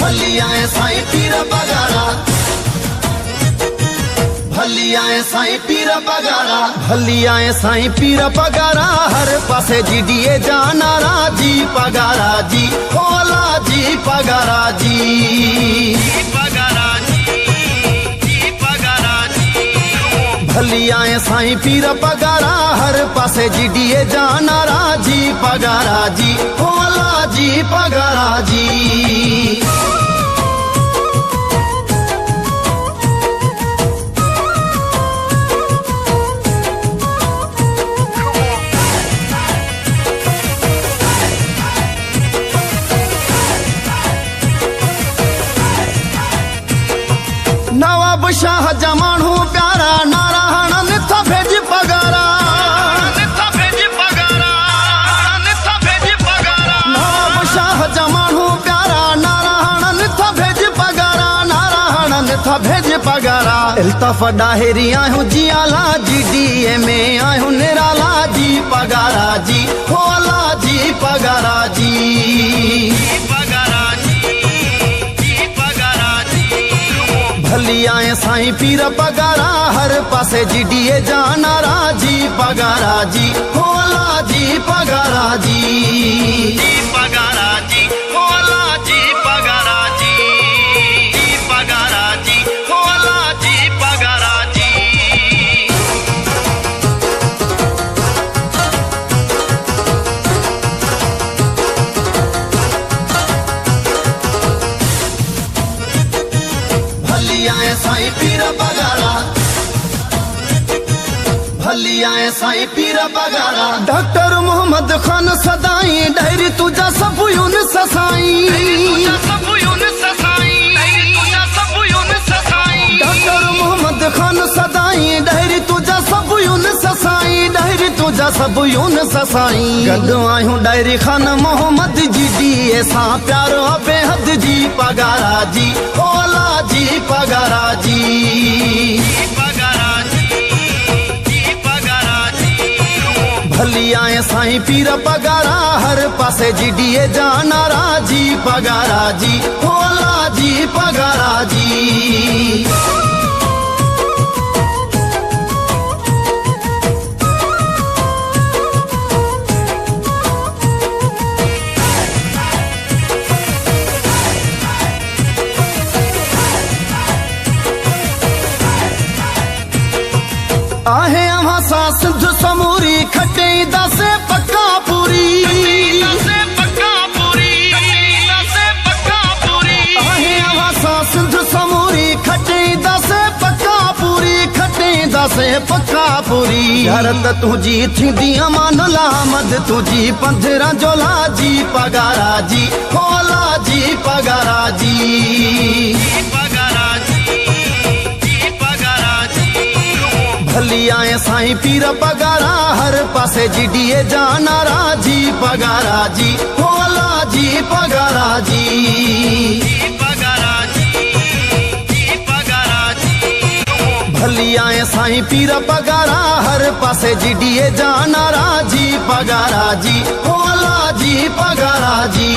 भलियाए साईं पीर बगाड़ा, भलियाए साईं पीर बगाड़ा, भलियाए साईं पीर बगाड़ा। हर पासे जीडीए जाना राजी पगारा जी, होला जी पगारा जी, पगारा जी, पगारा जी। भलियाए साईं पीर बगाड़ा, हर पासे जीडीए जाना राजी पगारा जी, होला जी पगारा जी। नवाब शाह जमानू प्यारा, नारायण निथा भेज पगारा, निथा भेज पगारा, निथा भेज पगारा। नवाब शाह जमानू प्यारा, नारायण निथा भेज पगारा, नारायण निथा भेज पगारा। इल्तफ डाहेरी आयूं जी आला जीडीए में आयूं निराला जी पगारा जी, होला जी पगारा जी, पगारा जी, पगारा जी। भलियाए साईं पीर पगाड़ा, हर पासे जीडीए जाना राजी पगारा जी, होला जी पगारा जी, पगारा जी, होला जी पगारा जी, पगारा जी, होला जी पगारा जी। भलियाए साईं पीर बगाड़ा, भलियाए साईं पीर बगाड़ा। डॉक्टर मोहम्मद खान सदाई, डायरी तुझा सब यून ससाई, डॉक्टर मोहम्मद खान सदाई, डायरी तुझा सब यून ससाई, डायरी तुझा सब यून ससाई। गॾु आहियूं डायरी खान मोहम्मद जीडीए सां प्यारो बेहद जी पगारा जी, होला जी पगारा जी, पगारा जी, पगारा जी। भलियाए साईं पीर पगाड़ा, हर पासे जीडीए जाना राजी पगारा जी, होला जी पगारा जी। आहे अवां सां सिंध समूरी, खटे दासे पक्का पूरी, आहे अवां सां सिंध समूरी, खटे दासे पक्का पूरी, खटे दासे पक्का पूरी। यारत तुझी थींदी अमान लामद, तुझी पंधरा जोला जी पगारा जी, होला जी पगारा जी, पगारा जी, पगारा जी। भलियाए साईं पीर पगाड़ा, हर पासे जीडीए जाना राजी पगारा जी, होला जी पगारा जी, पगारा जी, पगारा जी। भलियाए साईं पीर पगाड़ा, हर पासे जीडीए जाना राजी पगारा जी, होला जी पगारा जी।